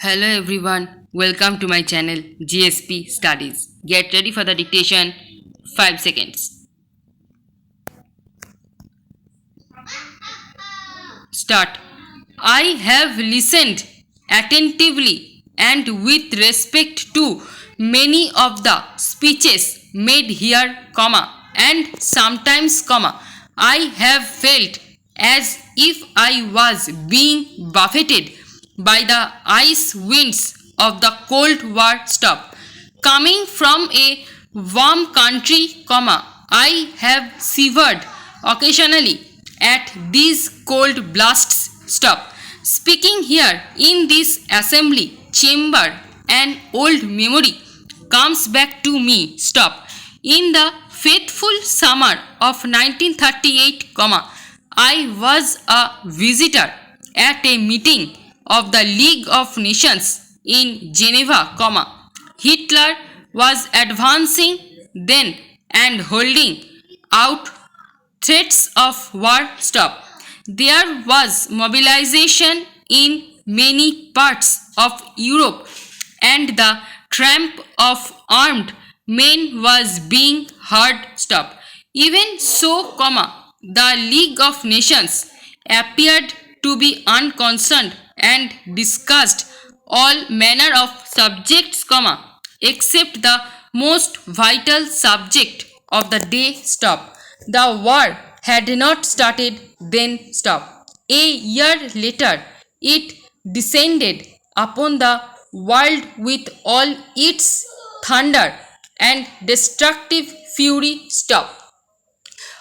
Hello everyone, welcome to my channel GSP Studies. Get ready for the dictation. 5 seconds. Start. I have listened attentively and with respect to many of the speeches made here, and sometimes, I have felt as if I was being buffeted by the ice winds of the Cold War. Coming from a warm country, I have shivered occasionally at these cold blasts. Speaking here in this assembly chamber, an old memory comes back to me. In the faithful summer of 1938, I was a visitor at a meeting of the League of Nations in Geneva, Hitler was advancing then and holding out threats of war. There was mobilization in many parts of Europe and the tramp of armed men was being heard. Even so, the League of Nations appeared to be unconcerned and discussed all manner of subjects, except the most vital subject of the day. The war had not started then. A year later, it descended upon the world with all its thunder and destructive fury.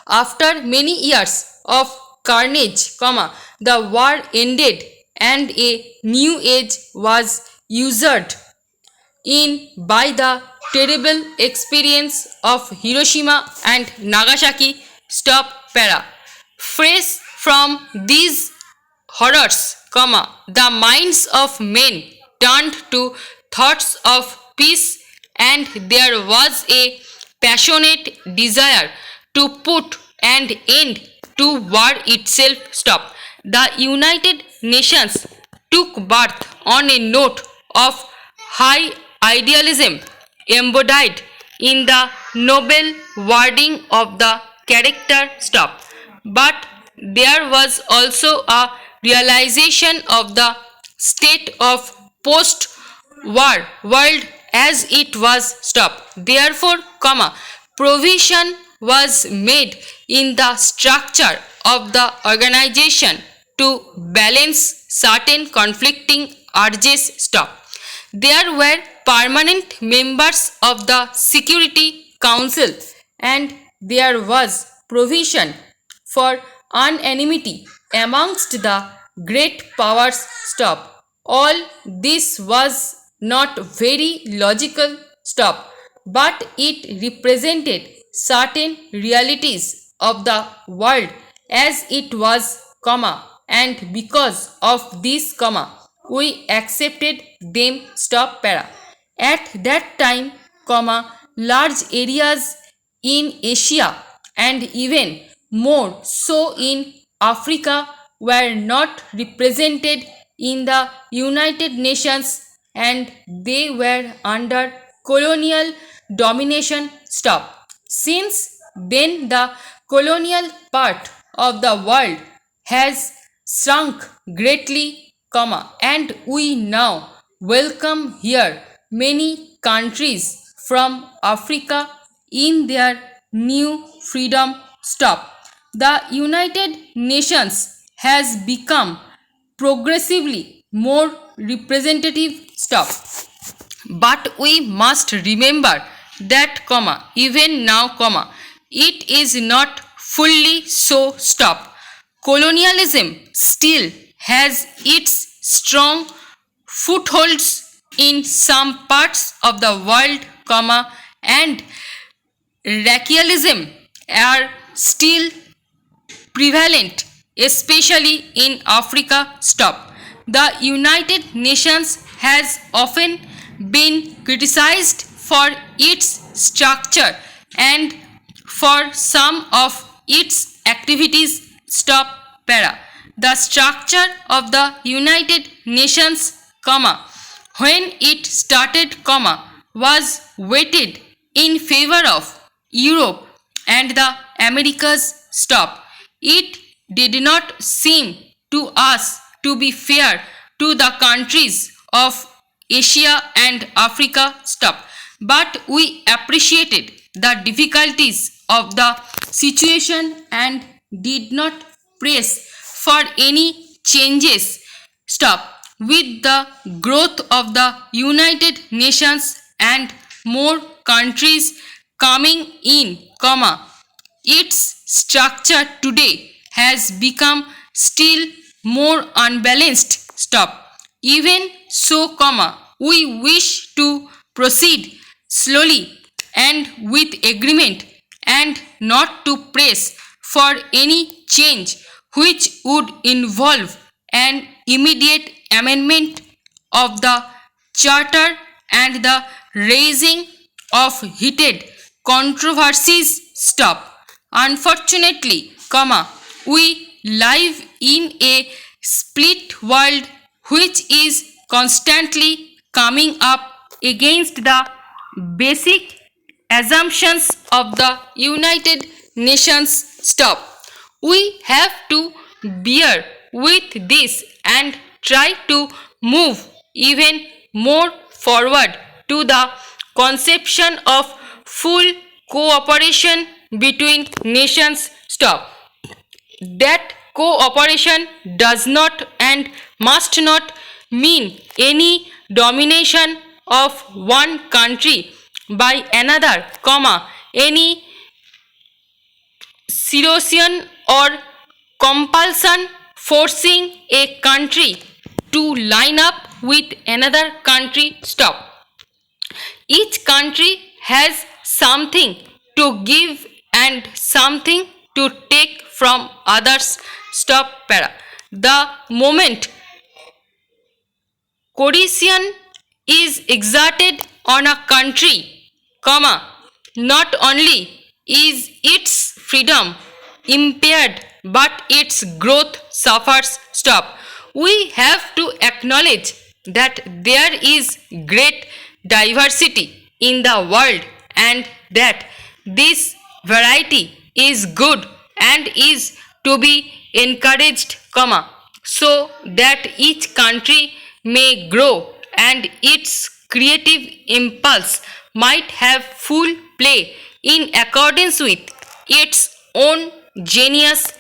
After many years of carnage, the war ended and a new age was ushered in by the terrible experience of Hiroshima and Nagasaki. Fresh from these horrors, the minds of men turned to thoughts of peace, and there was a passionate desire to put an end to war itself. The United Nations took birth on a note of high idealism embodied in the noble wording of the character. But there was also a realization of the state of post-war world as it was. Therefore, provision was made in the structure of the organization to balance certain conflicting urges. There were permanent members of the Security Council and there was provision for unanimity amongst the great powers. All this was not very logical, but it represented certain realities of the world as it was, and because of this, we accepted them. At that time, large areas in Asia and even more so in Africa were not represented in the United Nations and they were under colonial domination. Since then, the colonial part of the world has shrunk greatly, and we now welcome here many countries from Africa in their new freedom. The United Nations has become progressively more representative. But we must remember that, even now, it is not fully so. Colonialism still has its strong footholds in some parts of the world, and racialism are still prevalent, especially in Africa. The United Nations has often been criticized for its structure and for some of its activities. The structure of the United Nations, when it started, was weighted in favor of Europe and the Americas. It did not seem to us to be fair to the countries of Asia and Africa. But we appreciated the difficulties of the situation and did not press for any changes. With the growth of the United Nations and more countries coming in, its structure today has become still more unbalanced. Even so, we wish to proceed slowly and with agreement and not to press for any change which would involve an immediate amendment of the charter and the raising of heated controversies. Unfortunately, we live in a split world which is constantly coming up against the basic assumptions of the United Nations. We have to bear with this and try to move even more forward to the conception of full cooperation between nations. That cooperation does not and must not mean any domination of one country by another, any erosion or compulsion forcing a country to line up with another country. Each country has something to give and something to take from others. The moment coercion is exerted on a country, not only is its freedom impaired but its growth suffers. We have to acknowledge that there is great diversity in the world and that this variety is good and is to be encouraged, so that each country may grow and its creative impulse might have full play in accordance with its own genius.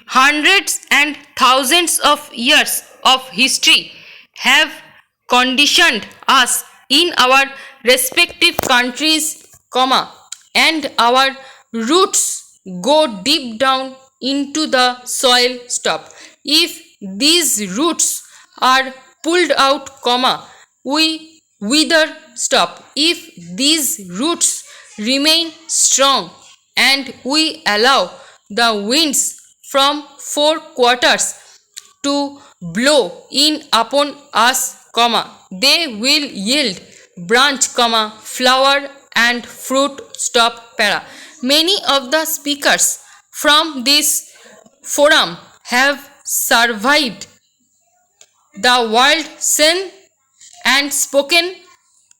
Hundreds and thousands of years of history have conditioned us in our respective countries, and our roots go deep down into the soil. If these roots are pulled out, we wither. If these roots remain strong and we allow the winds from four quarters to blow in upon us, they will yield branch, flower and fruit. Many of the speakers from this forum have survived the world scene and spoken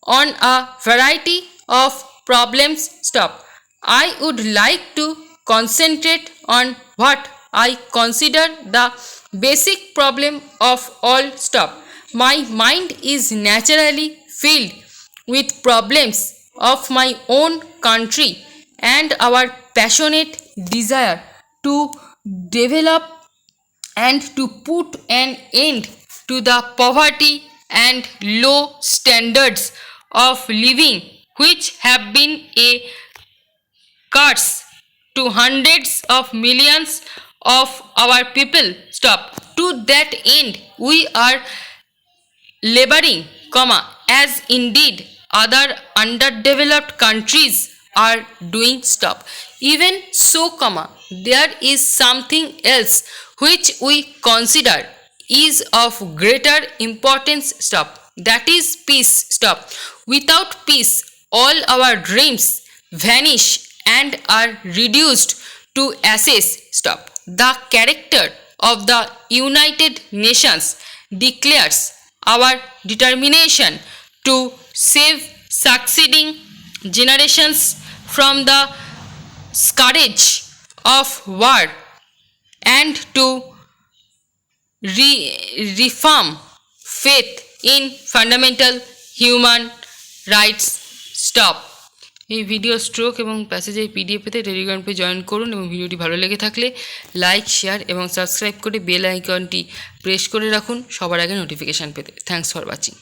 on a variety of problems. I would like to concentrate on what I consider the basic problem of all. My mind is naturally filled with problems of my own country and our passionate desire to develop and to put an end to the poverty and low standards of living which have been a curse to hundreds of millions of our people. To that end, we are laboring, as indeed other underdeveloped countries are doing. Even so, there is something else which we consider is of greater importance. That is peace. Without peace, all our dreams vanish and are reduced to ashes. The character of the United Nations declares our determination to save succeeding generations from the scourge of war and to reform faith in fundamental human rights. Stop. এই video stroke এবং প্যাসেজের PDF পেতে Telegram পেজে join করুন এবং ভিডিওটি ভালো লেগে থাকলে লাইক, শেয়ার এবং সাবস্ক্রাইব করে বেল আইকনটি প্রেস করে রাখুন সবার আগে নোটিফিকেশান পেতে। Thanks for watching.